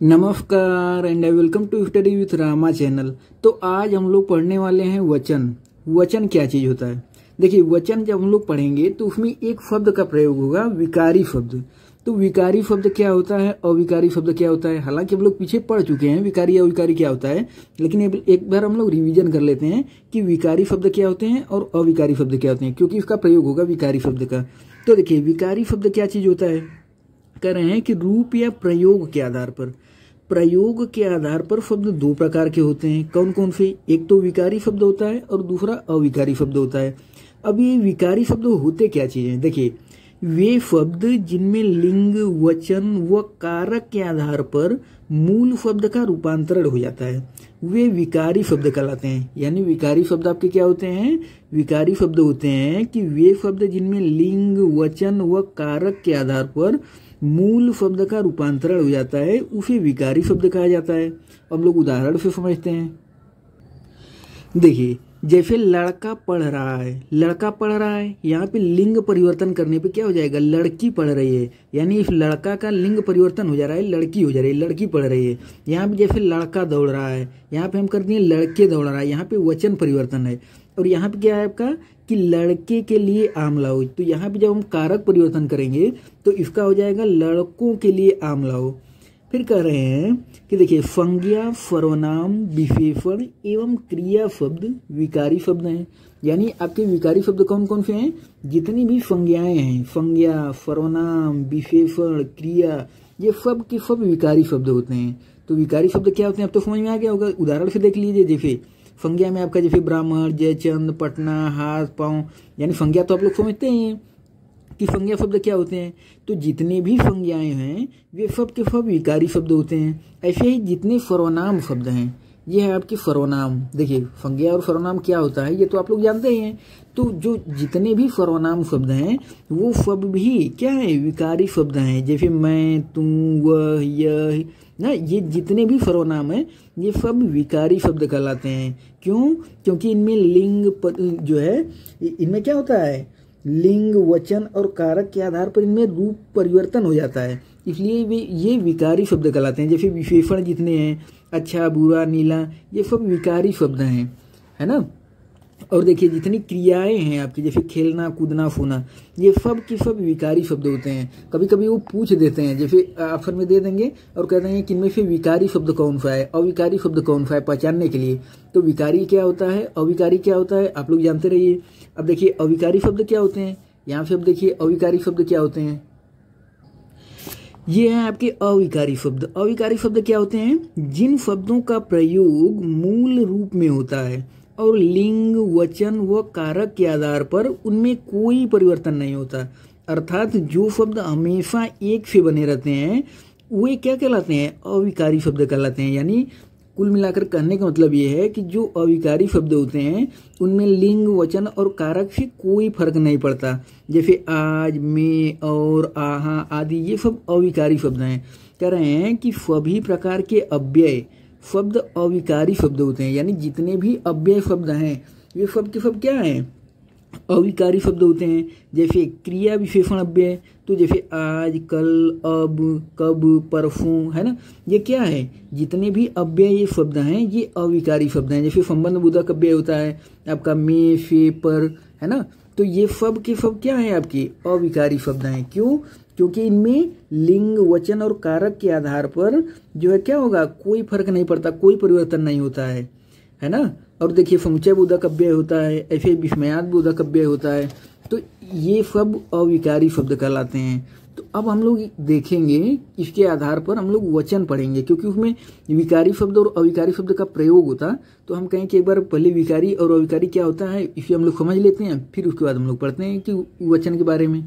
नमस्कार and welcome to study with Rama channel. तो आज हम लोग पढ़ने वाले हैं वचन। वचन क्या चीज होता है? देखिए, वचन जब हम लोग पढ़ेंगे तो उसमें एक शब्द का प्रयोग होगा, विकारी शब्द। तो विकारी शब्द क्या होता है, अविकारी शब्द क्या होता है? हालांकि हम लोग पीछे पढ़ चुके हैं विकारी अविकारी क्या होता है, लेकिन एक बार हम लोग रिवीजन कर लेते हैं कि विकारी शब्द क्या होते हैं और अविकारी शब्द क्या होते हैं, क्योंकि इसका प्रयोग होगा विकारी शब्द का। तो देखिए, विकारी शब्द क्या चीज होता है? कह रहे हैं कि रूप या प्रयोग के आधार पर, प्रयोग के आधार पर शब्द दो प्रकार के होते हैं। कौन कौन से? एक तो विकारी शब्द होता है और दूसरा अविकारी शब्द होता है। अब ये विकारी शब्द होते क्या चीजें? देखिए, वे शब्द जिनमें लिंग, वचन व कारक के आधार पर मूल शब्द का रूपांतरण हो जाता है, वे विकारी शब्द कहलाते हैं। यानी विकारी शब्द आपके क्या होते हैं? विकारी शब्द होते हैं कि वे शब्द जिनमें लिंग, वचन व कारक के आधार पर मूल शब्द का रूपांतरण हो जाता है, उसे विकारी शब्द कहा जाता है। हम लोग उदाहरण से समझते हैं। देखिए, जैसे लड़का पढ़ रहा है, लड़का पढ़ रहा है, यहाँ पे लिंग परिवर्तन करने पे क्या हो जाएगा? लड़की पढ़ रही है। यानी इस लड़का का लिंग परिवर्तन हो जा रहा है, लड़की हो जा रही है, लड़की पढ़ रही है। यहाँ पे जैसे लड़का दौड़ रहा है, यहाँ पे हम कर दिए लड़के दौड़ रहा है, यहाँ पे वचन परिवर्तन है। और यहाँ पे क्या है आपका कि लड़के के लिए आम लाओ। तो यहाँ पे जब हम कारक परिवर्तन करेंगे तो इसका हो जाएगा लड़कों के लिए आम लाओ। फिर कह रहे हैं कि देखिए, संज्ञा, सर्वनाम, विशेषण एवं क्रिया शब्द विकारी शब्द हैं। यानी आपके विकारी शब्द कौन कौन से हैं? जितनी भी संज्ञाएं हैं, संज्ञा, सर्वनाम, विशेषण, क्रिया, ये सब के सब विकारी शब्द होते हैं। तो विकारी शब्द क्या होते हैं अब तो समझ में आ गया होगा। उदाहरण से देख लीजिए। जैसे संज्ञा में आपका जैसे ब्राह्मण, जयचंद, पटना, हाथ, पांव, यानी संज्ञा तो आप लोग समझते हैं कि संज्ञा शब्द क्या होते हैं। तो जितने भी संज्ञाएं हैं वे सब के सब विकारी शब्द होते हैं। ऐसे ही जितने सर्वनाम शब्द हैं, ये है आपके सर्वनाम। देखिए, संज्ञा और सर्वनाम क्या होता है ये तो आप लोग जानते ही हैं। तो जो जितने भी सर्वनाम शब्द हैं वो सब भी क्या है? विकारी शब्द हैं। जैसे मैं, तुम, वह, यह ना, ये जितने भी सर्वनाम हैं ये सब विकारी शब्द कहलाते हैं। क्यों? क्योंकि इनमें लिंग जो है, इनमें क्या होता है? लिंग, वचन और कारक के आधार पर इनमें रूप परिवर्तन हो जाता है, इसलिए वे ये विकारी शब्द कहलाते हैं। जैसे विशेषण जितने हैं, अच्छा, बुरा, नीला, ये सब विकारी शब्द हैं, है ना। और देखिए, जितनी क्रियाएं हैं आपकी, जैसे खेलना, कूदना, सोना, ये सब की सब विकारी शब्द होते हैं। कभी कभी वो पूछ देते हैं, जैसे ऑप्शन में दे देंगे और कहते हैं कि इनमें से विकारी शब्द कौन सा है, अविकारी शब्द कौन सा है, पहचानने के लिए। तो विकारी क्या होता है, अविकारी क्या होता है, आप लोग जानते रहिए। अब देखिए, अविकारी शब्द क्या होते हैं, यहाँ से अब देखिए अविकारी शब्द क्या होते हैं। ये हैं आपके अविकारी शब्द। अविकारी शब्द क्या होते हैं? जिन शब्दों का प्रयोग मूल रूप में होता है और लिंग, वचन व कारक के आधार पर उनमें कोई परिवर्तन नहीं होता, अर्थात जो शब्द हमेशा एक से बने रहते हैं वे क्या कहलाते हैं? अविकारी शब्द कहलाते हैं। यानी कुल मिलाकर कहने का मतलब ये है कि जो अविकारी शब्द होते हैं उनमें लिंग, वचन और कारक से कोई फर्क नहीं पड़ता। जैसे आज, में, और, आहा आदि, ये सब अविकारी शब्द हैं। कह रहे हैं कि सभी प्रकार के अव्यय शब्द अविकारी शब्द होते हैं। यानी जितने भी अव्यय शब्द हैं वे सब के सब क्या हैं? अविकारी शब्द होते हैं। जैसे क्रिया विशेषण अव्यय, तो जैसे आज, कल, अब, कब, परसों, है ना, ये क्या है? जितने भी अव्यय ये शब्द हैं ये अविकारी शब्द हैं। जैसे संबंध बोधक अव्यय होता है आपका में, से, पर, है ना। तो ये सब के सब क्या है? आपके अविकारी शब्द हैं। क्यों? क्योंकि इनमें लिंग, वचन और कारक के आधार पर जो है क्या होगा? कोई फर्क नहीं पड़ता, कोई परिवर्तन नहीं होता है ना। और देखिए, समुच्चय बोधक अव्यय होता है, ऐसे विस्मयात बोधक अव्यय होता है। तो ये सब अविकारी शब्द कहलाते हैं। तो अब हम लोग देखेंगे, इसके आधार पर हम लोग वचन पढ़ेंगे, क्योंकि उसमें विकारी शब्द और अविकारी शब्द का प्रयोग होता। तो हम कहें कि एक बार पहले विकारी और अविकारी क्या होता है इसे हम लोग समझ लेते हैं, फिर उसके बाद हम लोग पढ़ते हैं कि वचन के बारे में।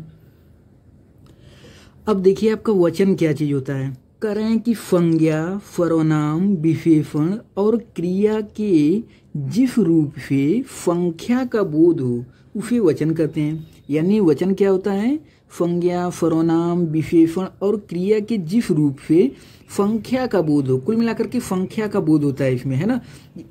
अब देखिए, आपका वचन क्या चीज होता है? कह रहे हैं कि संज्ञा, सर्वनाम, विशेषण और क्रिया के जिस रूप से संख्या का बोध हो उसे वचन कहते हैं। यानी वचन क्या होता है? संज्ञा, सर्वनाम, विशेषण और क्रिया के जिस रूप से संख्या का बोध हो, कुल मिलाकर के संख्या का बोध होता है इसमें, है ना।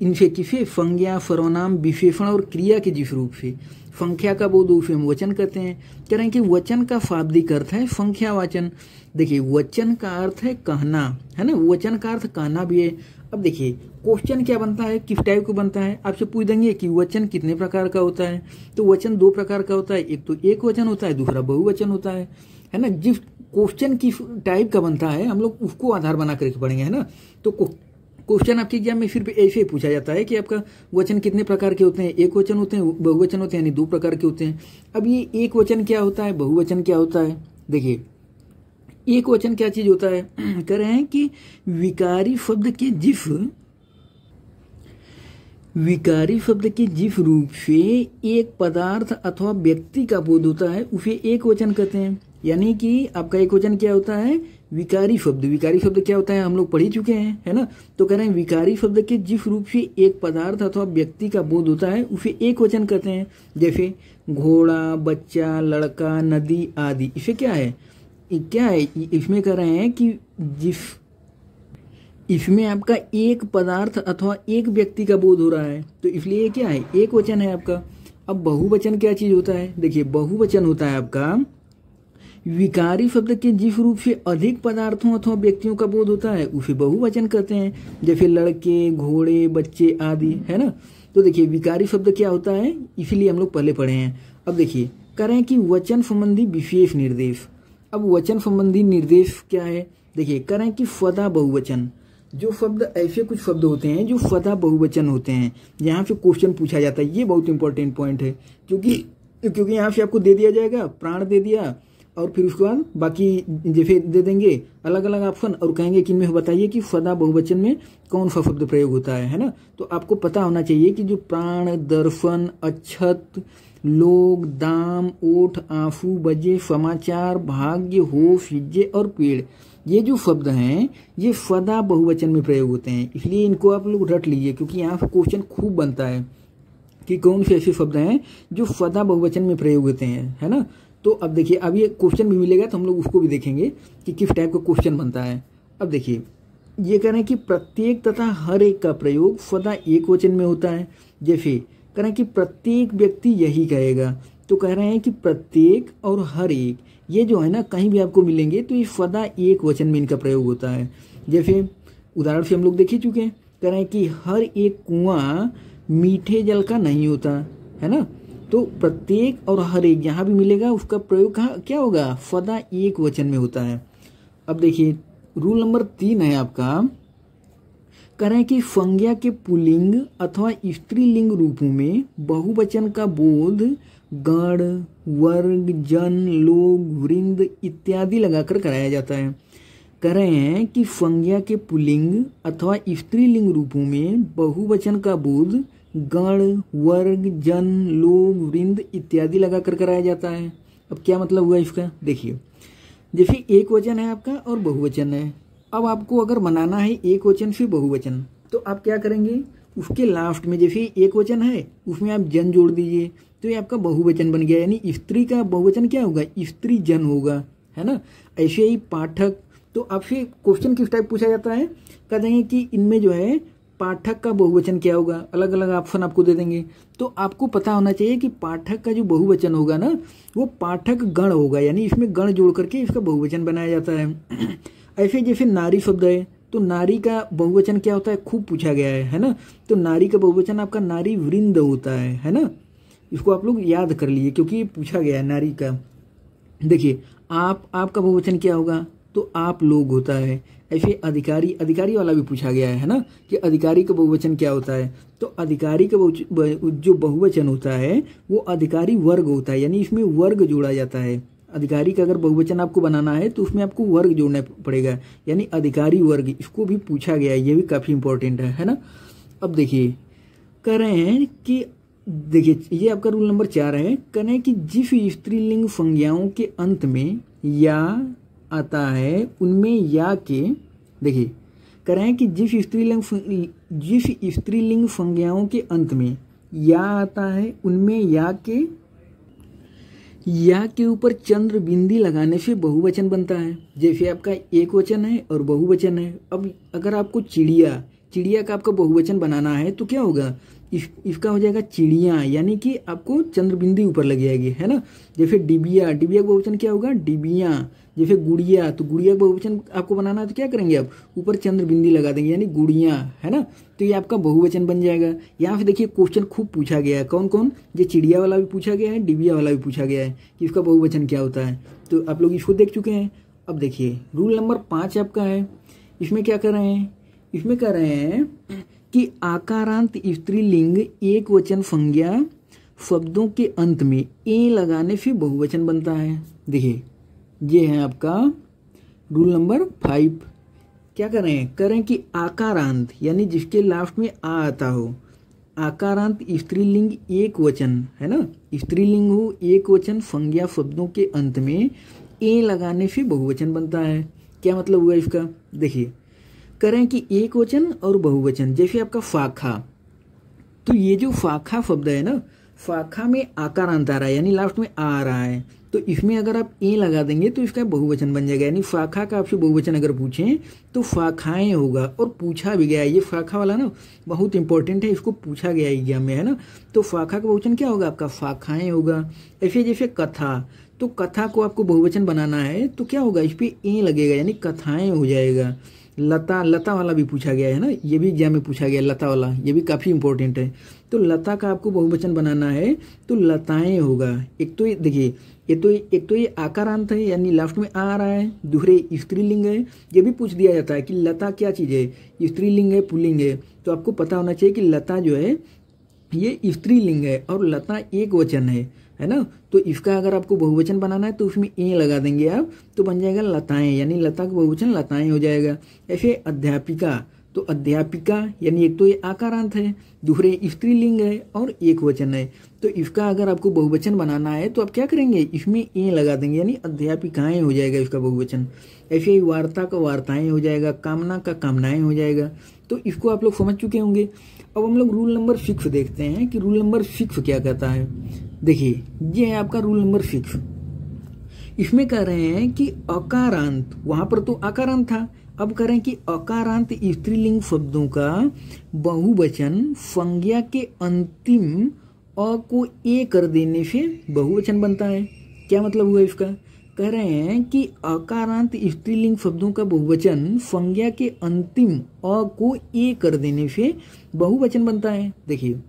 इनसे किसे? संज्ञा, सर्वनाम, विशेषण और क्रिया के जिस रूप से संख्या का बोध उसे हम वचन कहते हैं। कह रहे हैं कि वचन का शाब्दिक अर्थ है संख्यावाचन। देखिए वचन का अर्थ है कहना, है ना, वचन का अर्थ कहना भी है। अब देखिए क्वेश्चन क्या बनता है, किस टाइप का बनता है, आपसे पूछ देंगे कि वचन कितने प्रकार का होता है। तो वचन दो प्रकार का होता है, एक तो एक वचन होता है, दूसरा बहुवचन होता है ना। जिस क्वेश्चन किस टाइप का बनता है हम लोग उसको आधार बना करके पढ़ेंगे, है ना। तो क्वेश्चन आपके एग्जाम में सिर्फ ऐसे ही पूछा जाता है कि आपका वचन कितने प्रकार के होते हैं, एक वचन होते हैं, बहुवचन होते हैं, यानी दो प्रकार के होते हैं। अब ये एक वचन क्या होता है, बहुवचन क्या होता है। देखिए एक वचन क्या चीज होता है, कह रहे हैं कि विकारी शब्द के जिस रूप से एक पदार्थ अथवा व्यक्ति का बोध होता है उसे एक वचन कहते हैं। यानी कि आपका एक वचन क्या होता है, विकारी शब्द। विकारी शब्द क्या होता है हम लोग पढ़ ही चुके हैं, है ना। तो कह रहे हैं विकारी शब्द के जिस रूप से एक पदार्थ अथवा व्यक्ति का बोध होता है उसे एक वचन कहते हैं। जैसे घोड़ा, बच्चा, लड़का, नदी आदि। इसे क्या है, इसमें कह रहे हैं कि इसमें आपका एक पदार्थ अथवा एक व्यक्ति का बोध हो रहा है, तो इसलिए क्या है, एक वचन है आपका। अब बहुवचन क्या चीज होता है, देखिए बहुवचन होता है आपका विकारी शब्द के जिस रूप से अधिक पदार्थों अथवा व्यक्तियों का बोध होता है उसे बहुवचन कहते हैं। जैसे लड़के, घोड़े, बच्चे आदि, है ना। तो देखिए विकारी शब्द क्या होता है, इसीलिए हम लोग पहले पढ़े हैं। अब देखिए कह रहे हैं कि वचन संबंधी विशेष निर्देश। अब वचन संबंधी निर्देश क्या है, देखिए कह रहे हैं कि सदा बहुवचन। जो शब्द ऐसे कुछ शब्द होते हैं जो सदा बहुवचन होते हैं, यहाँ से क्वेश्चन पूछा जाता है। ये बहुत इंपॉर्टेंट पॉइंट है, क्योंकि यहाँ से आपको दे दिया जाएगा, प्राण दे दिया और फिर उसके बाद बाकी जैसे दे देंगे अलग अलग ऑप्शन और कहेंगे कि इनमें बताइए कि सदा बहुवचन में कौन सा शब्द प्रयोग होता है ना। तो आपको पता होना चाहिए कि जो प्राण, दर्शन, अक्षत, लोग, दाम, ओठ, आंसू, बजे, समाचार, भाग्य, होश, हिज्जे और पेड़, ये जो शब्द हैं ये सदा बहुवचन में प्रयोग होते हैं। इसलिए इनको आप लोग रट लीजिए, क्योंकि यहाँ से क्वेश्चन खूब बनता है कि कौन से ऐसे शब्द हैं जो सदा बहुवचन में प्रयोग होते हैं, है ना। तो अब देखिए अब ये क्वेश्चन भी मिलेगा तो हम लोग उसको भी देखेंगे कि किस टाइप का क्वेश्चन बनता है। अब देखिए ये कह रहे हैं कि प्रत्येक तथा हर एक का प्रयोग सदा एक वचन में होता है। जैसे कह रहे हैं कि प्रत्येक व्यक्ति यही कहेगा, तो कह रहे हैं कि प्रत्येक और हर एक ये जो है ना कहीं भी आपको मिलेंगे तो ये सदा एक वचन में इनका प्रयोग होता है। जैसे उदाहरण से हम लोग देख ही चुके हैं, कह रहे हैं कि हर एक कुआं मीठे जल का नहीं होता, है ना। तो प्रत्येक और हर एक यहाँ भी मिलेगा, उसका प्रयोग क्या होगा, सदा एक वचन में होता है। अब देखिए रूल नंबर 3 है आपका, कह रहे हैं कि संज्ञा के पुल्लिंग अथवा स्त्रीलिंग रूपों में बहुवचन का बोध गण, वर्ग, जन, लोग, वृंद इत्यादि लगाकर कराया जाता है। कह रहे हैं कि संज्ञा के पुल्लिंग अथवा स्त्रीलिंग रूपों में बहुवचन का बोध गण, वर्ग, जन, लोग, वृंद इत्यादि लगाकर कराया जाता है। अब क्या मतलब हुआ इसका, देखिए जैसे एक वचन है आपका और बहुवचन है। अब आपको अगर बनाना है एक वचन से बहुवचन, तो आप क्या करेंगे, उसके लास्ट में जैसे एक वचन है उसमें आप जन जोड़ दीजिए, तो ये आपका बहुवचन बन गया। यानी स्त्री का बहुवचन क्या होगा, स्त्री जन होगा, है ना। ऐसे ही पाठक, तो आपसे क्वेश्चन किस टाइप पूछा जाता है, कह देंगे कि इनमें जो है पाठक का बहुवचन क्या होगा, अलग अलग ऑप्शन आपको दे देंगे। तो आपको पता होना चाहिए कि पाठक का जो बहुवचन होगा ना वो पाठक गण होगा, यानी इसमें गण जोड़ करके इसका बहुवचन बनाया जाता है। ऐसे जैसे नारी शब्द है, तो नारी का बहुवचन क्या होता है, खूब पूछा गया है ना। तो नारी का बहुवचन आपका नारी वृंद होता है ना। इसको आप लोग याद कर लिए क्योंकि ये पूछा गया है नारी का। देखिए आपका बहुवचन क्या होगा, तो आप लोग होता है। ऐसे अधिकारी वाला भी पूछा गया है ना कि अधिकारी का बहुवचन क्या होता है, तो अधिकारी का जो बहुवचन होता है वो अधिकारी वर्ग होता है, यानी इसमें वर्ग जोड़ा जाता है। अधिकारी का अगर बहुवचन आपको बनाना है तो उसमें आपको वर्ग जोड़ना पड़ेगा, यानी अधिकारी वर्ग, इसको भी पूछा गया है, ये भी काफी इंपॉर्टेंट है ना। अब देखिए कह रहे हैं कि देखिए ये आपका रूल नंबर 4 है, कह रहे हैं कि जिस स्त्रीलिंग संज्ञाओं के अंत में या आता है उनमें या के, देखिए कह रहे हैं कि जिस स्त्रीलिंग संज्ञाओं के अंत में या आता है उनमें या के ऊपर चंद्र बिंदी लगाने से बहुवचन बनता है। जैसे आपका एक वचन है और बहुवचन है। अब अगर आपको चिड़िया चिड़िया का आपका बहुवचन बनाना है तो क्या होगा, इसका हो जाएगा चिड़िया, यानी कि आपको चंद्रबिंदी ऊपर लग जाएगी, है ना। जैसे डिबिया, डिबिया का बहुवचन क्या होगा, डिबिया। जैसे गुड़िया, तो गुड़िया का बहुवचन आपको बनाना है तो क्या करेंगे आप, ऊपर चंद्रबिंदी लगा देंगे, यानी गुड़िया, है ना। तो ये आपका बहुवचन बन जाएगा। यहाँ पे देखिए क्वेश्चन खूब पूछा गया है, कौन कौन, ये चिड़िया वाला भी पूछा गया है, डिबिया वाला भी पूछा गया है कि इसका बहुवचन क्या होता है। तो आप लोग इसको देख चुके हैं। अब देखिए रूल नंबर 5 आपका है, इसमें क्या कर रहे हैं, इसमें कर रहे हैं कि आकारांत स्त्रीलिंग एक वचन संज्ञा शब्दों के अंत में ए लगाने से बहुवचन बनता है। देखिए ये है आपका रूल नंबर 5। क्या कर रहे हैं, करें कि आकारांत यानी जिसके लास्ट में आ आता हो, आकारांत स्त्रीलिंग एक वचन, है ना, स्त्रीलिंग हो एक वचन संज्ञा शब्दों के अंत में ए लगाने से बहुवचन बनता है। क्या मतलब हुआ इसका, देखिए करें कि एक वचन और बहुवचन, जैसे आपका फाखा, तो ये जो फाखा शब्द है ना, फाखा में आकारांत आ रहा है यानी लास्ट में आ रहा है, तो इसमें अगर आप ए लगा देंगे तो इसका बहुवचन बन जाएगा। यानी फाखा का आपसे बहुवचन अगर पूछें तो फाखाएं होगा। और पूछा भी गया है, ये फाखा वाला ना बहुत इंपॉर्टेंट है, इसको पूछा गया है एग्जाम में, है ना। तो फाखा का बहुवचन क्या होगा आपका, फाखाएं होगा। ऐसे जैसे कथा, तो कथा को आपको बहुवचन बनाना है तो क्या होगा, इस पर ए लगेगा यानी कथाएं हो जाएगा। लता, लता वाला भी पूछा गया है ना, ये भी एग्जाम में पूछा गया, लता वाला, ये भी काफ़ी इंपॉर्टेंट है। तो लता का आपको बहुवचन बनाना है तो लताएं होगा। एक तो देखिए एक तो ये आकारांत है यानी लास्ट में आ रहा है, दूसरे स्त्रीलिंग है। ये भी पूछ दिया जाता है कि लता क्या चीज़ है, स्त्रीलिंग है पुल्लिंग है, तो आपको पता होना चाहिए कि लता जो है ये स्त्रीलिंग है और लता एक वचन है ना। तो इसका अगर आपको बहुवचन बनाना है तो उसमें ए लगा देंगे आप, तो बन जाएगा लताएं, यानी लता का बहुवचन लताएं हो जाएगा। ऐसे अध्यापिका, तो अध्यापिका यानी एक तो ये आकारांत है, दूसरे स्त्रीलिंग है और एक वचन है, तो इसका अगर आपको बहुवचन बनाना है तो आप क्या करेंगे, इसमें ए लगा देंगे यानी अध्यापिकाएं हो जाएगा इसका बहुवचन। ऐसे ही वार्ता का वार्ताएं हो जाएगा, कामना का कामनाएं हो जाएगा। तो इसको आप लोग समझ चुके होंगे। अब हम लोग रूल नंबर 6 देखते हैं कि रूल नंबर 6 क्या कहता है। देखिए ये है आपका रूल नंबर 6। इसमें कह रहे हैं कि अकारांत, वहां पर तो आकारांत था, अब करें कि अकारांत स्त्रीलिंग शब्दों का बहुवचन संज्ञा के अंतिम अ को ए कर देने से बहुवचन बनता है। क्या मतलब हुआ इसका, कह रहे हैं कि अकारांत स्त्रीलिंग शब्दों का बहुवचन संज्ञा के अंतिम अ को ए कर देने से बहुवचन बनता है। देखिए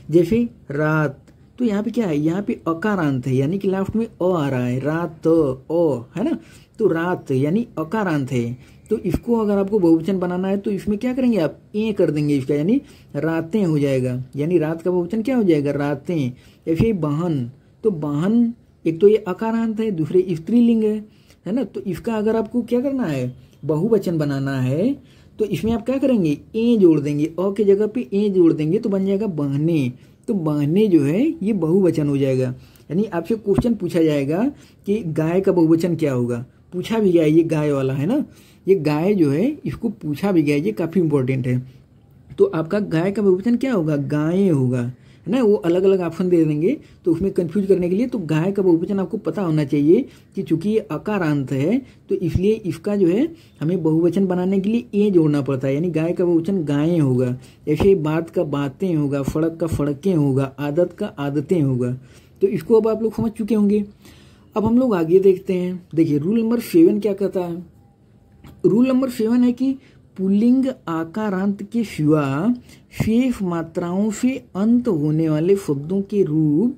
जैसे रात, तो यहाँ पे क्या है, यहाँ पे अकारांत है यानी कि लास्ट में अ आ रहा है, रात अ, है ना। तो रात यानी अकारांत है, तो इसको अगर आपको बहुवचन बनाना है तो इसमें क्या करेंगे आप, ए कर देंगे इसका, यानी रातें हो जाएगा, यानी रात का बहुवचन क्या हो जाएगा, रातें। ऐसे बहन, तो बहन एक तो ये अकारांत है, दूसरे स्त्रीलिंग है ना। तो इसका अगर आपको क्या करना है, बहुवचन बनाना है तो इसमें आप क्या करेंगे, ए जोड़ देंगे, अ के जगह पे ए जोड़ देंगे तो बन जाएगा बहने। तो बहने जो है ये बहुवचन हो जाएगा। यानी आपसे क्वेश्चन पूछा जाएगा कि गाय का बहुवचन क्या होगा, पूछा भी गया, ये गाय वाला है ना, ये गाय जो है इसको पूछा भी गया, ये काफी इंपॉर्टेंट है। तो आपका गाय का बहुवचन क्या होगा, गायें होगा, है ना। वो अलग अलग ऑप्शन दे देंगे तो उसमें कंफ्यूज करने के लिए, तो गाय का बहुवचन आपको पता होना चाहिए कि चूंकि ये अकारांत है तो इसलिए इसका जो है हमें बहुवचन बनाने के लिए ए जोड़ना पड़ता है, यानी गाय का बहुवचन गायें होगा। ऐसे बात का बातें होगा, सड़क का सड़कें होगा, आदत का आदतें होगा। तो इसको अब आप लोग समझ चुके होंगे। अब हम लोग आगे देखते हैं। देखिए रूल नंबर 7 क्या कहता है। रूल नंबर 7 है कि पुल्लिंग आकारांत के सिवा शेष मात्राओं से अंत होने वाले शब्दों के रूप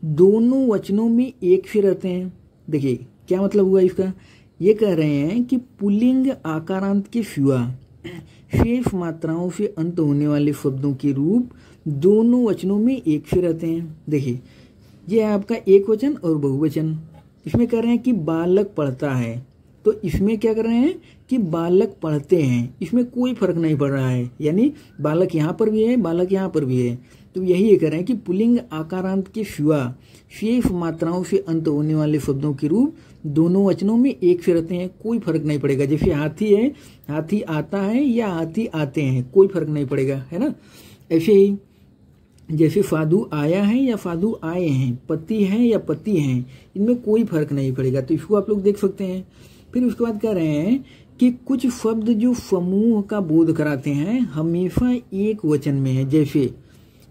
दोनों वचनों में एक से रहते हैं। देखिए क्या मतलब हुआ इसका, ये कह रहे हैं कि पुल्लिंग आकारांत के सिवा शेष मात्राओं से अंत होने वाले शब्दों के रूप दोनों वचनों में एक से रहते हैं। देखिए ये है आपका एक वचन और बहुवचन। इसमें कह रहे हैं कि बालक पढ़ता है, तो इसमें क्या कर रहे हैं कि बालक पढ़ते हैं, इसमें कोई फर्क नहीं पड़ रहा है, यानी बालक यहाँ पर भी है, बालक यहाँ पर भी है। तो यही ये कह रहे हैं कि पुल्लिंग आकारांत के सिवा शेष मात्राओं से अंत होने वाले शब्दों के रूप दोनों वचनों में एक से रहते हैं, कोई फर्क नहीं पड़ेगा। जैसे हाथी है, हाथी आता है या हाथी आते हैं, कोई फर्क नहीं पड़ेगा, है ना। ऐसे ही जैसे फादू आया है या फादू आए हैं, पति है या पति हैं, इनमें कोई फर्क नहीं पड़ेगा। तो इसको आप लोग देख सकते हैं। फिर उसके बाद कह रहे हैं कि कुछ शब्द जो समूह का बोध कराते हैं हमेशा एक वचन में है। जैसे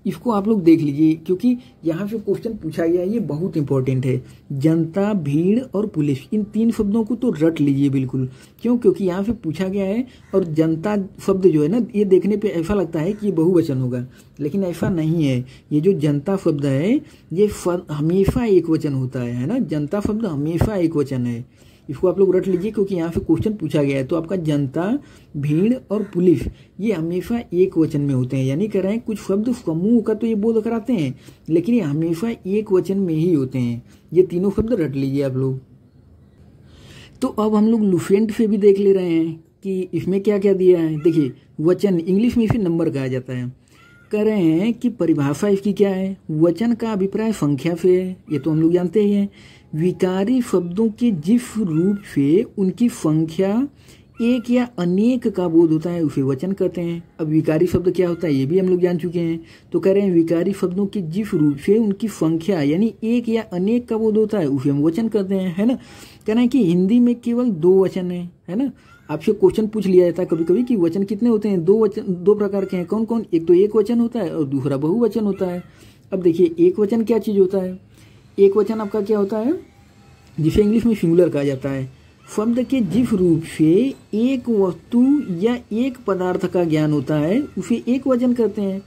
इसको आप लोग देख लीजिए, क्योंकि यहाँ पे क्वेश्चन पूछा गया है, ये बहुत इंपॉर्टेंट है। जनता, भीड़ और पुलिस, इन 3 शब्दों को तो रट लीजिए बिल्कुल। क्यों? क्योंकि यहाँ पे पूछा गया है और जनता शब्द जो है ना, ये देखने पे ऐसा लगता है कि ये बहुवचन होगा, लेकिन ऐसा नहीं है। ये जो जनता शब्द है ये हमेशा एक वचन होता है ना। जनता शब्द हमेशा एक वचन है, इसको आप लोग रट लीजिए, क्योंकि यहाँ पे क्वेश्चन पूछा गया है। तो आपका जनता, भीड़ और पुलिस ये हमेशा एक वचन में होते हैं। यानी कह रहे हैं कुछ शब्द समूह का तो ये बोध कराते हैं, लेकिन ये हमेशा एक वचन में ही होते हैं। ये तीनों शब्द रट लीजिए आप लोग। तो अब हम लोग लुसेंट से भी देख ले रहे हैं कि इसमें क्या क्या दिया है। देखिए, वचन इंग्लिश में इसे नंबर कहा जाता है। कह रहे हैं कि परिभाषा इसकी क्या है। वचन का अभिप्राय संख्या से है, ये तो हम लोग जानते ही हैं। विकारी शब्दों के जिस रूप से उनकी संख्या एक या अनेक का बोध होता है उसे वचन कहते हैं। अब विकारी शब्द क्या होता है ये भी हम लोग जान चुके हैं। तो कह रहे हैं विकारी शब्दों के जिस रूप से उनकी संख्या यानी एक या अनेक का बोध होता है उसे हम वचन कहते हैं, है ना। कह रहे हैं कि हिंदी में केवल 2 वचन है ना। आपसे क्वेश्चन पूछ लिया जाता है कभी कभी कि वचन कितने होते हैं। 2 प्रकार के हैं। कौन कौन? एक तो एक वचन होता है और दूसरा बहुवचन होता है। अब देखिए, एक वचन क्या चीज होता है। एक वचन आपका क्या होता है, जिसे इंग्लिश में सिंगुलर कहा जाता है। शब्द के जिस रूप से एक वस्तु या एक पदार्थ का ज्ञान होता है उसे एक वचन कहते हैं।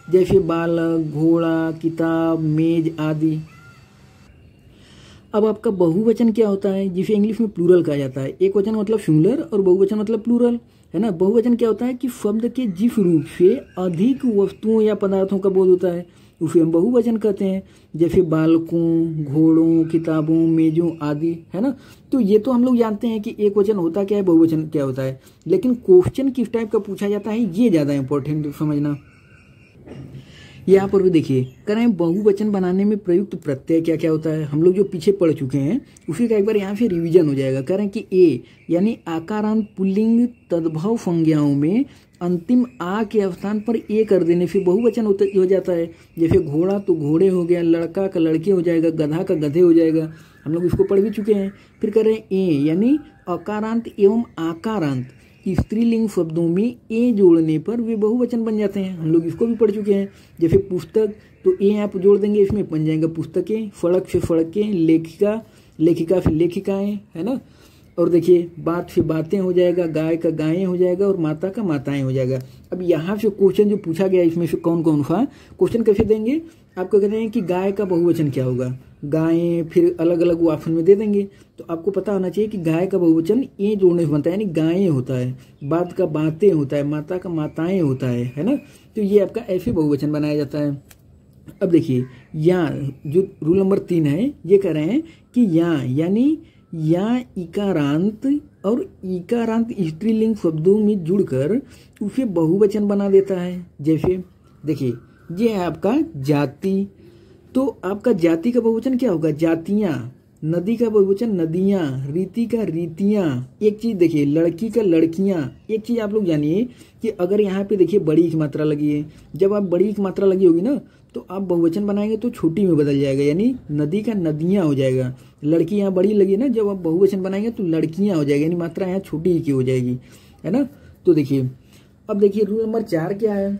जैसे बालक, घोड़ा, किताब, मेज आदि। अब आपका बहुवचन क्या होता है, जिसे इंग्लिश में प्लूरल कहा जाता है। एक वचन मतलब सिंगुलर और बहुवचन मतलब प्लूरल, है ना। बहुवचन क्या होता है कि शब्द के जिस रूप से अधिक वस्तुओं या पदार्थों का बोध होता है उसे हम बहुवचन कहते हैं। जैसे बालकों, घोड़ों, किताबों, मेजों आदि, है ना। तो ये तो हम लोग जानते हैं कि एक वचन होता क्या है, बहुवचन क्या होता है। लेकिन क्वेश्चन किस टाइप का पूछा जाता है ये ज्यादा इंपॉर्टेंट समझना। यहाँ पर भी देखिए, कह रहे हैं बहुवचन बनाने में प्रयुक्त प्रत्यय क्या क्या होता है। हम लोग जो पीछे पढ़ चुके हैं उसी का एक बार यहाँ से रिवीजन हो जाएगा। कह रहे हैं कि ए यानी आकारांत पुल्लिंग तद्भव संज्ञाओं में अंतिम आ के स्थान पर ए कर देने से बहुवचन हो जाता है। जैसे घोड़ा तो घोड़े हो गया, लड़का का लड़के हो जाएगा, गधा का गधे हो जाएगा। हम लोग इसको पढ़ भी चुके हैं। फिर कह रहे हैं ए यानी अकारांत एवं आकारांत स्त्रीलिंग शब्दों में ए जोड़ने पर वे बहुवचन बन जाते हैं। हम लोग इसको भी पढ़ चुके हैं। जैसे पुस्तक तो ए आप जोड़ देंगे, इसमें बन जाएगा पुस्तकें। सड़क से सड़कें, लेखिका, लेखिका से लेखिकाएं, है ना। और देखिए, बात से बातें हो जाएगा, गाय का गायें हो जाएगा और माता का माताएं हो जाएगा। अब यहाँ से क्वेश्चन जो पूछा गया इसमें से कौन कौन सा क्वेश्चन कैसे देंगे। आपको कहते हैं कि गाय का बहुवचन क्या होगा, गायें, फिर अलग अलग ऑप्शन में दे देंगे। तो आपको पता होना चाहिए कि गाय का बहुवचन ए जोड़ने से बनता है, यानी गायें होता है। बात का बातें होता है, माता का माताएं होता है ना। तो ये आपका ऐसे बहुवचन बनाया जाता है। अब देखिए, यहाँ जो रूल नंबर 3 है ये कह रहे हैं कि यहाँ यानी या इकारांत और इकारांत स्त्रीलिंग शब्दों में जुड़कर उसे बहुवचन बना देता है। जैसे देखिए, ये है आपका जाति, तो आपका जाति का बहुवचन क्या होगा, जातियां। नदी का बहुवचन नदियां, रीति का रीतियां। एक चीज देखिए, लड़की का लड़कियां। एक चीज आप लोग जानिए कि अगर यहाँ पे देखिए बड़ी की मात्रा लगी है, जब आप बड़ी की मात्रा लगी होगी ना तो आप बहुवचन बनाएंगे तो छोटी में बदल जाएगा, यानी नदी का नदियां हो जाएगा। लड़की यहाँ बड़ी लगी ना, जब आप बहुवचन बनाएंगे तो लड़कियां हो जाएगी, यानी मात्रा यहाँ छोटी की हो जाएगी, है ना। तो देखिए, अब देखिए रूल नंबर 4 क्या है।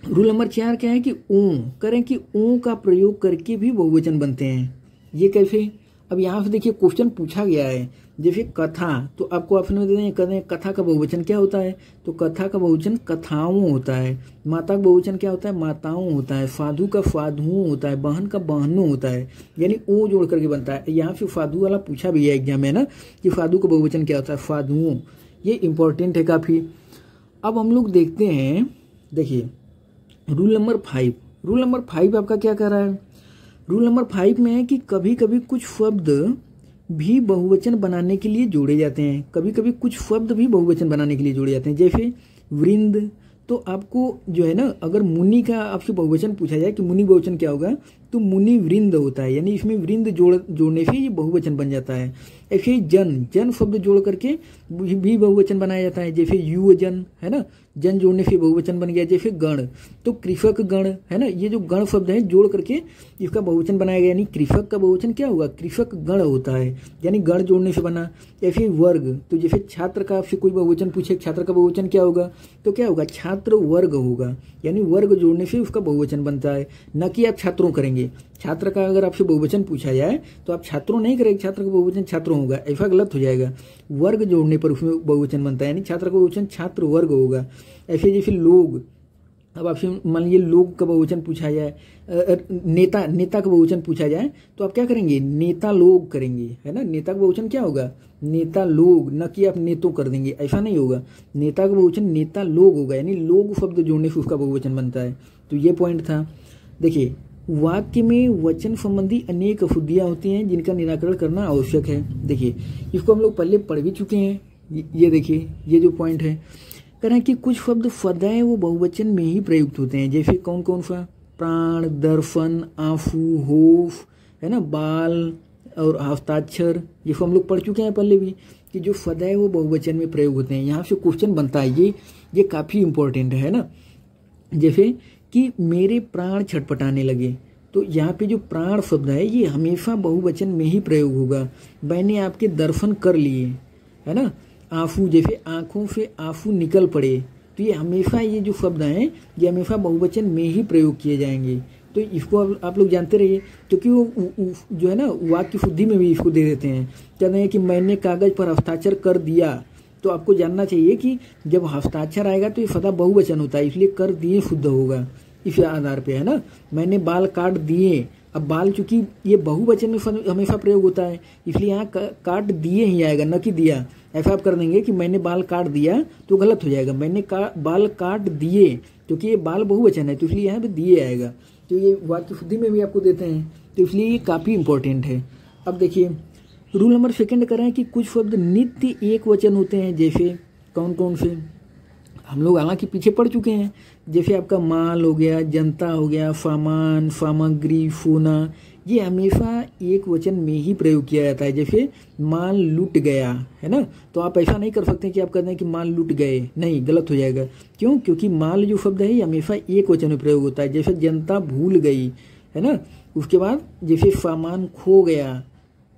रूल नंबर 4 क्या है कि ओ करें कि ओ का प्रयोग करके भी बहुवचन बनते हैं। ये कैसे। अब यहाँ से देखिए क्वेश्चन पूछा गया है। जैसे कथा, तो आपको ऑप्शन में दे दें, कहते हैं कथा का बहुवचन क्या होता है, तो कथा का बहुवचन कथाओं होता है। माता का बहुवचन क्या होता है, माताओं होता है। साधु का साधुओं होता है। बहन का बहनों होता है, यानी ओ जोड़ करके बनता है। यहाँ से साधु वाला पूछा भी है एग्जाम में ना कि साधु का बहुवचन क्या होता है, साधुओं। ये इंपॉर्टेंट है काफी। अब हम लोग देखते हैं, देखिए रूल नंबर 5। रूल नंबर 5 आपका क्या कह रहा है। रूल नंबर 5 में है कि कभी कभी कुछ शब्द भी बहुवचन बनाने के लिए जोड़े जाते हैं। कभी कभी कुछ शब्द भी बहुवचन बनाने के लिए जोड़े जाते हैं। जैसे वृंद, तो आपको जो है ना, अगर मुनि का आपसे बहुवचन पूछा जाए कि मुनि बहुवचन क्या होगा, तो तो मुनि वृंद होता है, यानी इसमें वृंद जोड़ने से ये बहुवचन बन जाता है। ऐसे जन शब्द जोड़ करके भी बहुवचन बनाया जाता है, जैसे युवजन है ना, जन जोड़ने से बहुवचन बन गया। जैसे गण, तो कृषक गण है ना, ये जो गण शब्द है जोड़ करके इसका बहुवचन बनाया गया, यानी कृषक का बहुवचन क्या होगा, कृषक गण होता है, यानी गण जोड़ने से बना। ऐसे वर्ग, तो जैसे छात्र का आपसे कोई बहुवचन पूछे, छात्र का बहुवचन क्या होगा, तो क्या होगा, छात्र वर्ग होगा, यानी वर्ग जोड़ने से उसका बहुवचन बनता है। न कि आप छात्रों करेंगे, छात्र का अगर आपसे बहुवचन पूछा जाए तो आप छात्रों नहीं करेंगे, छात्र का बहुवचन छात्रों होगा, ऐसा गलत हो जाएगा। वर्ग जोड़ने पर उसमें बहुवचन बनता है, यानी छात्र का बहुवचन छात्र वर्ग होगा। ऐसे जैसे लोग, अब आपसे मान लीजिए लोग का बहुवचन पूछा जाए, नेता का बहुवचन पूछा जाए तो आप क्या करेंगे, नेता लोग करेंगे, है ना। नेता का बहुवचन क्या होगा, नेता लोग, न कि आप नेतों कर देंगे, ऐसा नहीं होगा। नेता का बहुवचन नेता लोग होगा, यानी लोग शब्द जोड़ने से उसका बहुवचन बनता है। तो ये पॉइंट था। देखिए, वाक्य में वचन संबंधी अनेक अशुद्धियां होती हैं जिनका निराकरण करना आवश्यक है। देखिए, इसको हम लोग पहले पढ़ भी चुके हैं। ये देखिए, ये जो पॉइंट है, कह रहे हैं कि कुछ शब्द सदैव वो बहुवचन में ही प्रयुक्त होते हैं। जैसे कौन कौन सा, प्राण, दर्पण, आंसू, होश, है ना, बाल और हस्ताक्षर, ये हम लोग पढ़ चुके हैं पहले भी, कि जो सदैव वो बहुवचन में प्रयोग होते हैं। यहाँ से क्वेश्चन बनता है, ये काफी इंपॉर्टेंट है ना। जैसे कि मेरे प्राण छटपटाने लगे, तो यहाँ पे जो प्राण शब्द है ये हमेशा बहुवचन में ही प्रयोग होगा। मैंने आपके दर्शन कर लिए, है ना। आंसू, जैसे आंखों से आंसू निकल पड़े, तो ये हमेशा, ये जो शब्द हैं ये हमेशा बहुवचन में ही प्रयोग किए जाएंगे। तो इसको आप लोग जानते रहिए, क्योंकि वो जो है ना वाक्य शुद्धि में भी इसको दे देते हैं। कहते हैं कि मैंने कागज पर हस्ताक्षर कर दिया, तो आपको जानना चाहिए कि जब हस्ताक्षर आएगा तो ये सदा बहुवचन होता है, इसलिए कर दिए शुद्ध होगा इस आधार पे, है ना। मैंने बाल काट दिए, अब बाल चूंकि ये बहुवचन में हमेशा प्रयोग होता है, इसलिए यहाँ काट दिए ही आएगा, न कि दिया। ऐसा आप कर देंगे कि मैंने बाल काट दिया तो गलत हो जाएगा। मैंने बाल काट दिए, क्योंकि ये बाल बहुवचन है तो इसलिए यहाँ पे दिए आएगा। तो ये वाक्य शुद्धि में भी आपको देते हैं, तो इसलिए ये काफी इंपॉर्टेंट है। अब देखिए, रूल नंबर 2 कर रहे हैं कि कुछ शब्द नित्य एक वचन होते हैं। जैसे कौन कौन से, हम लोग हालांकि पीछे पढ़ चुके हैं। जैसे आपका माल हो गया, जनता हो गया, सामान, सामग्री, सोना, ये हमेशा एक वचन में ही प्रयोग किया जाता है। जैसे माल लूट गया, है ना, तो आप ऐसा नहीं कर सकते कि आप कहते हैं कि माल लूट गए, नहीं, गलत हो जाएगा। क्यों, क्योंकि माल जो शब्द है ये हमेशा एक वचन में प्रयोग होता है। जैसे जनता भूल गई, है ना। उसके बाद जैसे सामान खो गया,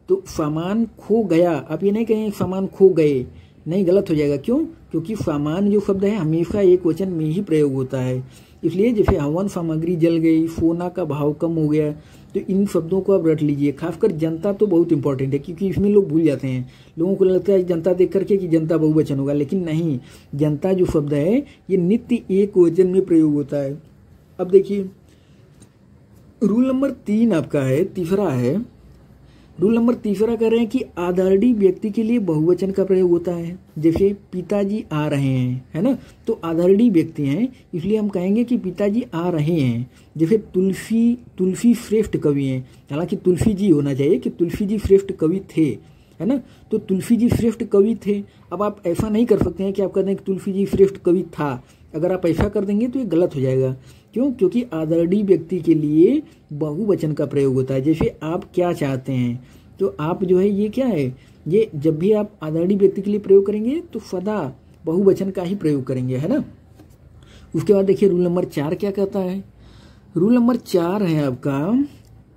तो सामान खो गया, आप ये नहीं कहें सामान खो गए, नहीं, गलत हो जाएगा। क्यों, क्योंकि सामान जो शब्द है हमेशा एक वचन में ही प्रयोग होता है। इसलिए जैसे हवन सामग्री जल गई, सोना का भाव कम हो गया, तो इन शब्दों को आप रट लीजिए। खासकर जनता तो बहुत इंपॉर्टेंट है, क्योंकि इसमें लोग भूल जाते हैं। लोगों को लगता है जनता देख करके कि जनता बहुवचन होगा, लेकिन नहीं, जनता जो शब्द है ये नित्य एक वचन में प्रयोग होता है। अब देखिए, रूल नंबर 3 आपका है, तीसरा है। रूल नंबर 3 कह रहे हैं कि आधारणी व्यक्ति के लिए बहुवचन का प्रयोग होता है। जैसे पिताजी आ रहे हैं, है ना, तो आधारणी व्यक्ति हैं, इसलिए हम कहेंगे कि पिताजी आ रहे हैं। जैसे तुलसी श्रेष्ठ कवि हैं, हालांकि तुलसी जी होना चाहिए कि तुलसी जी श्रेष्ठ कवि थे, है ना, तो तुलसी जी श्रेष्ठ कवि थे। अब आप ऐसा नहीं कर सकते हैं कि आप कहते हैं कि तुलसी जी श्रेष्ठ कवि था। अगर आप ऐसा कर देंगे तो ये गलत हो जाएगा। क्यों, क्योंकि आधारणी व्यक्ति के लिए बहुवचन का प्रयोग होता है। जैसे आप क्या चाहते हैं, तो आप जो है ये क्या है, ये जब भी आप आधारणी व्यक्ति के लिए प्रयोग करेंगे तो सदा बहुवचन का ही प्रयोग करेंगे, है ना। उसके बाद देखिए रूल नंबर 4 क्या कहता है। रूल नंबर 4 है आपका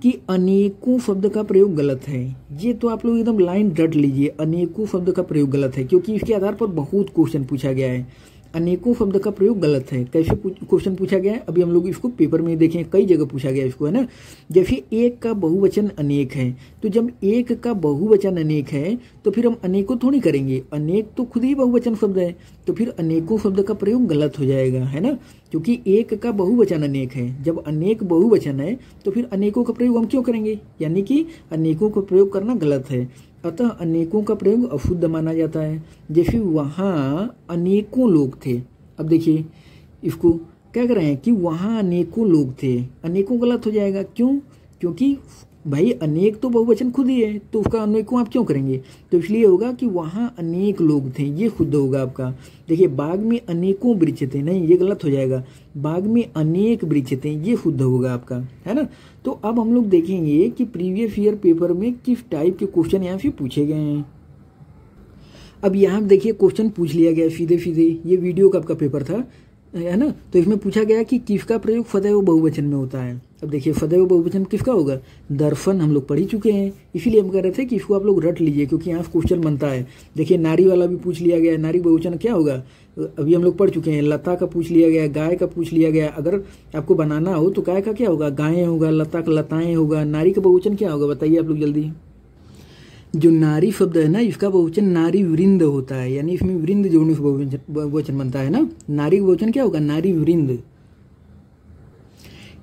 कि अनेकों शब्द का प्रयोग गलत है। ये तो आप लोग एकदम लाइन रट लीजिए, अनेकों शब्द का प्रयोग गलत है, क्योंकि इसके आधार पर बहुत क्वेश्चन पूछा गया है। अनेकों शब्द का प्रयोग गलत है। कैसे क्वेश्चन पूछा गया है, अभी हम लोग इसको पेपर में देखें, कई जगह पूछा गया इसको, है ना। जैसे एक का बहुवचन अनेक है, तो जब एक का बहुवचन अनेक है तो फिर हम अनेकों थोड़ी करेंगे, अनेक तो खुद ही बहुवचन शब्द है, तो फिर अनेकों शब्द का प्रयोग गलत हो जाएगा, है ना। क्योंकि एक का बहुवचन अनेक है, जब अनेक बहुवचन है तो फिर अनेकों का प्रयोग हम क्यों करेंगे, यानी कि अनेकों का प्रयोग करना गलत है। अतः अनेकों का प्रयोग अशुद्ध माना जाता है। जैसे वहां अनेकों लोग थे, अब देखिए इसको क्या कर रहे हैं कि वहां अनेकों लोग थे, अनेकों गलत हो जाएगा। क्यों, क्योंकि भाई अनेक तो बहुवचन खुद ही है, तो उसका अनेकों आप क्यों करेंगे? तो इसलिए होगा कि वहां अनेक लोग थे, ये शुद्ध होगा आपका। देखिए बाग में अनेकों वृक्ष थे, नहीं ये गलत हो जाएगा। बाग में अनेक वृक्ष थे, ये शुद्ध होगा आपका, है ना। तो अब हम लोग देखेंगे कि प्रीवियस ईयर पेपर में किस टाइप के क्वेश्चन यहाँ से पूछे गए हैं। अब यहाँ देखिए क्वेश्चन पूछ लिया गया सीधे सीधे, ये वीडियो का आपका पेपर था, है ना। तो इसमें पूछा गया कि किसका प्रयोग सदैव बहुवचन में होता है। अब देखिए सदैव बहुवचन किसका होगा? दर्पण हम लोग पढ़ ही चुके हैं, इसीलिए हम कह रहे थे कि इसको आप लोग रट लीजिए, क्योंकि यहाँ क्वेश्चन बनता है। देखिए नारी वाला भी पूछ लिया गया, नारी बहुवचन क्या होगा अभी हम लोग पढ़ चुके हैं। लता का पूछ लिया गया, गाय का पूछ लिया गया। अगर आपको बनाना हो तो गाय का क्या होगा? गायें होगा। लता का लताएं होगा। नारी का बहुवचन क्या होगा बताइए आप लोग जल्दी। जो नारी शब्द है ना, इसका बहुवचन नारी वृंद होता है, यानी इसमें वृंद जोड़ने से बहुवचन बनता है ना। नारी का बहुवचन क्या होगा? नारी वृंद।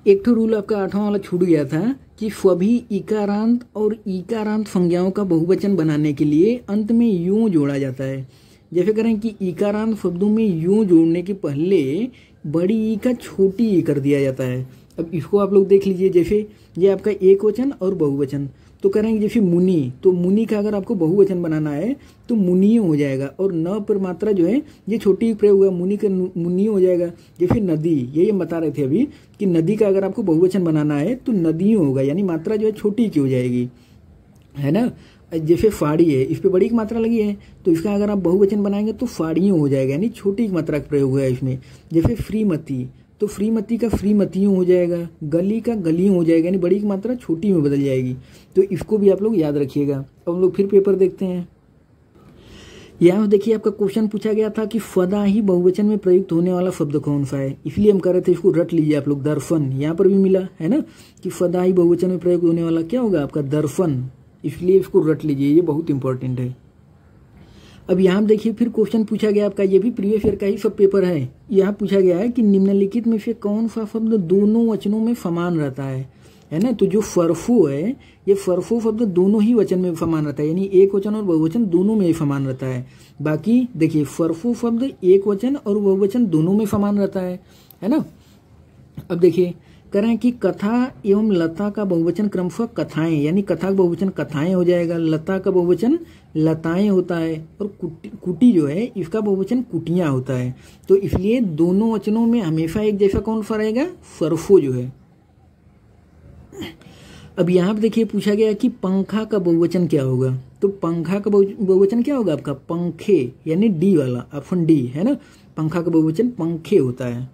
एक तो रूल आपका 8वां वाला छूट गया था कि सभी इकारांत और इकारांत संज्ञाओं का बहुवचन बनाने के लिए अंत में यूं जोड़ा जाता है। जैसे करें कि इकारांत शब्दों में यूं जोड़ने के पहले बड़ी ई का छोटी ई कर दिया जाता है। अब इसको आप लोग देख लीजिए, जैसे ये आपका एक वचन और बहुवचन, तो करेंगे जैसे मुनि, तो मुनि का अगर आपको बहुवचन बनाना है तो मुनियो हो जाएगा, और न पर मात्रा जो है ये छोटी प्रयोग हुआ, मुनि का मुनियो हो जाएगा। जैसे नदी, ये बता रहे थे अभी कि नदी का अगर आपको बहुवचन बनाना है तो नदियों होगा, यानी मात्रा जो है छोटी की हो जाएगी, है ना। जैसे फाड़ी है, इस पे बड़ी की मात्रा लगी है, तो इसका अगर आप बहुवचन बनाएंगे तो फाड़ियों हो जाएगा, यानी छोटी की मात्रा का प्रयोग हुआ है इसमें। जैसे श्रीमती, तो श्रीमती का श्रीमतियों हो जाएगा। गली का गलियों हो जाएगा, यानी बड़ी की मात्रा छोटी में बदल जाएगी। तो इसको भी आप लोग याद रखिएगा। अब हम लोग फिर पेपर देखते हैं। यहाँ देखिए आपका क्वेश्चन पूछा गया था कि सदा ही बहुवचन में प्रयुक्त होने वाला शब्द कौन सा है, इसलिए हम कह रहे थे इसको रट लीजिए आप लोग। दर्पण यहाँ पर भी मिला है ना, कि सदा ही बहुवचन में प्रयुक्त होने वाला क्या होगा आपका? दर्पण, इसलिए इसको रट लीजिए, ये बहुत इंपॉर्टेंट है। अब यहाँ देखिए फिर क्वेश्चन पूछा गया आपका, ये भी प्रीवियस ईयर का ही सब पेपर है। यहाँ पूछा गया है कि निम्नलिखित में से कौन सा शब्द दोनों वचनों में समान रहता है ना। तो जो फरफू है, ये फरफू शब्द दोनों ही वचन में समान रहता है, यानी एक वचन और बहुवचन दोनों में समान रहता है। बाकी देखिए फरफू शब्द एक वचन और बहुवचन दोनों में समान रहता है ना। अब देखिए कह रहे हैं कि कथा एवं लता का बहुवचन क्रमशः कथाएं, यानी कथा का बहुवचन कथाएं हो जाएगा, लता का बहुवचन लताएं होता है, और कुटी जो है इसका बहुवचन कुटियां होता है। तो इसलिए दोनों वचनों में हमेशा एक जैसा कौन सा रहेगा? फरफो जो है। अब यहाँ पे देखिए पूछा गया कि पंखा का बहुवचन क्या होगा, तो पंखा का बहुवचन क्या होगा आपका? पंखे, यानी डी वाला, ऑप्शन डी है ना। पंखा का बहुवचन पंखे होता है।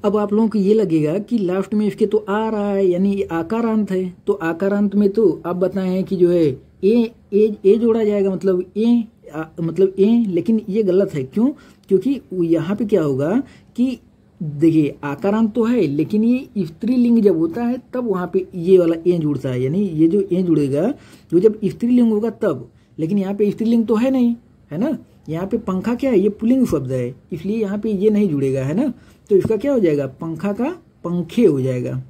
अब आप लोगों को ये लगेगा कि लास्ट में इसके तो आ रहा है, यानी आकारांत है, तो आकारांत में तो आप बताएं कि जो है ए जोड़ा जाएगा, मतलब ए, लेकिन ये गलत है। क्यों? क्योंकि यहाँ पे क्या होगा कि देखिए आकारांत तो है, लेकिन ये स्त्रीलिंग जब होता है तब वहां पे ये वाला ए जुड़ता है, यानी ये जो ए जुड़ेगा वो जब स्त्रीलिंग होगा तब, लेकिन यहाँ पे स्त्रीलिंग तो है नहीं, है ना। यहाँ पे पंखा क्या है? ये पुल्लिंग शब्द है, इसलिए यहाँ पे ये नहीं जुड़ेगा, है ना। तो इसका क्या हो जाएगा? पंखा का पंखे हो जाएगा।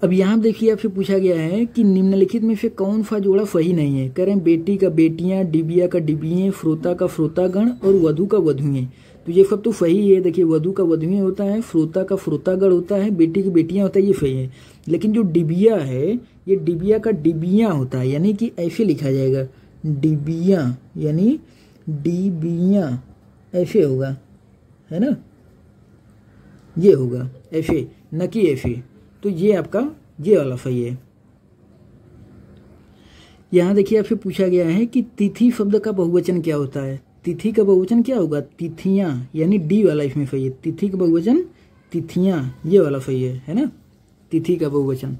अब यहाँ देखिए आपसे पूछा गया है कि निम्नलिखित में से कौन सा जोड़ा सही नहीं है। कह रहे हैं बेटी का बेटियां, डिबिया का डिबिये, श्रोता का श्रोतागण और वधु का वधुएं। तो ये सब तो सही है। देखिए वधु का वधुएं होता है, श्रोता का श्रोतागण होता है, बेटी की बेटियां होता है, ये सही है। लेकिन जो डिबिया है, ये डिबिया का डिबिया होता है, यानी कि ऐसे लिखा जाएगा डिबिया, यानी डिबिया ऐसे होगा, है ना, ये होगा ऐसे, न कि ऐसे। तो ये आपका ये वाला सही है। यहां देखिए आपसे पूछा गया है कि तिथि शब्द का बहुवचन क्या होता है। तिथि का बहुवचन क्या होगा? तिथियां, यानी डी वाला इसमें सही है। तिथि का बहुवचन तिथियां, ये वाला सही है ना, तिथि का बहुवचन।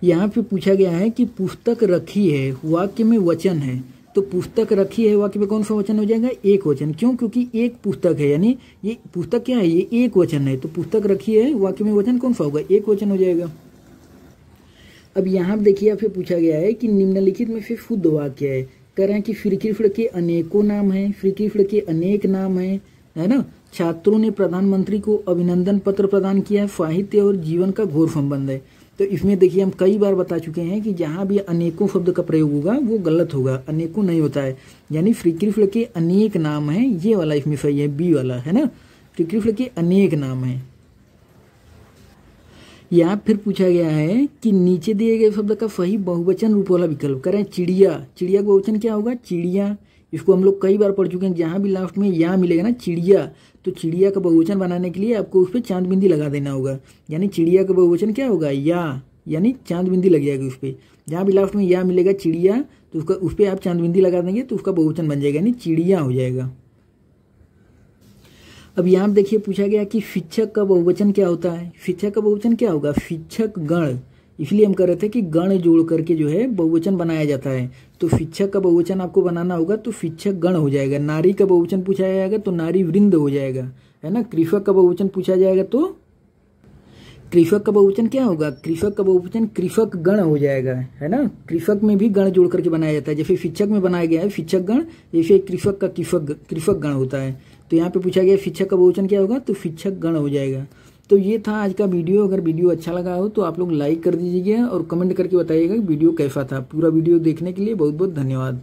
यहाँ पे पूछा गया है कि पुस्तक रखी है, वाक्य में वचन है, तो पुस्तक रखी है वाक्य में कौन सा वचन हो जाएगा? एक वचन। क्यों? क्योंकि एक पुस्तक है, यानी ये पुस्तक क्या है? ये एक वचन है, तो पुस्तक रखी है वाक्य में वचन कौन सा होगा? एक वचन हो जाएगा। अब यहाँ देखिए आपसे पूछा गया है कि निम्नलिखित में से शुद्ध वाक्य है। कह रहे हैं कि श्रीकृष्ण के अनेकों नाम है, श्रीकृष्ण के अनेक नाम है ना। छात्रों ने प्रधानमंत्री को अभिनंदन पत्र प्रदान किया है, साहित्य और जीवन का घोर संबंध है। तो इसमें देखिए हम कई बार बता चुके हैं कि जहां भी अनेकों शब्द का प्रयोग होगा वो गलत होगा, अनेकों नहीं होता है। यानी श्रीकृष्ण के अनेक नाम है, ये वाला इसमें सही है, बी वाला, है ना। श्रीकृष्ण के अनेक नाम है। यहाँ फिर पूछा गया है कि नीचे दिए गए शब्द का सही बहुवचन रूप वाला विकल्प करें। चिड़िया, चिड़िया का बहुवचन क्या होगा? चिड़िया। इसको हम लोग कई बार पढ़ चुके हैं, जहाँ भी लास्ट में या मिलेगा ना चिड़िया, तो चिड़िया का बहुवचन बनाने के लिए आपको उस पर चांद बिंदी लगा देना होगा। यानी चिड़िया का बहुवचन क्या होगा? या, यानी चांद बिंदी लग जाएगी उस पर। जहाँ भी लास्ट में या मिलेगा चिड़िया, तो उसका उस पर आप चांद बिंदी लगा देंगे तो उसका बहुवचन बन जाएगा, यानी चिड़िया हो जाएगा। अब यहाँ देखिए पूछा गया कि शिक्षक का बहुवचन क्या होता है। शिक्षक का बहुवचन क्या होगा? शिक्षक गण। इसलिए हम कह रहे थे कि गण जोड़ करके जो है बहुवचन बनाया जाता है। तो शिक्षक का बहुवचन आपको बनाना होगा तो शिक्षक गण हो जाएगा। नारी का बहुवचन पूछा जाएगा तो नारी वृंद हो जाएगा, है ना। कृषक का बहुवचन पूछा जाएगा तो कृषक का बहुवचन क्या होगा? कृषक का बहुवचन कृषक गण हो जाएगा, है ना। कृषक में भी गण जोड़ करके बनाया जाता है, जैसे शिक्षक में बनाया गया है शिक्षक गण, जैसे कृषक का कृषक गण होता है। तो यहाँ पे पूछा गया शिक्षक का बहुवचन क्या होगा? तो शिक्षक गण हो जाएगा। तो ये था आज का वीडियो। अगर वीडियो अच्छा लगा हो तो आप लोग लाइक कर दीजिएगा और कमेंट करके बताइएगा वीडियो कैसा था। पूरा वीडियो देखने के लिए बहुत बहुत धन्यवाद।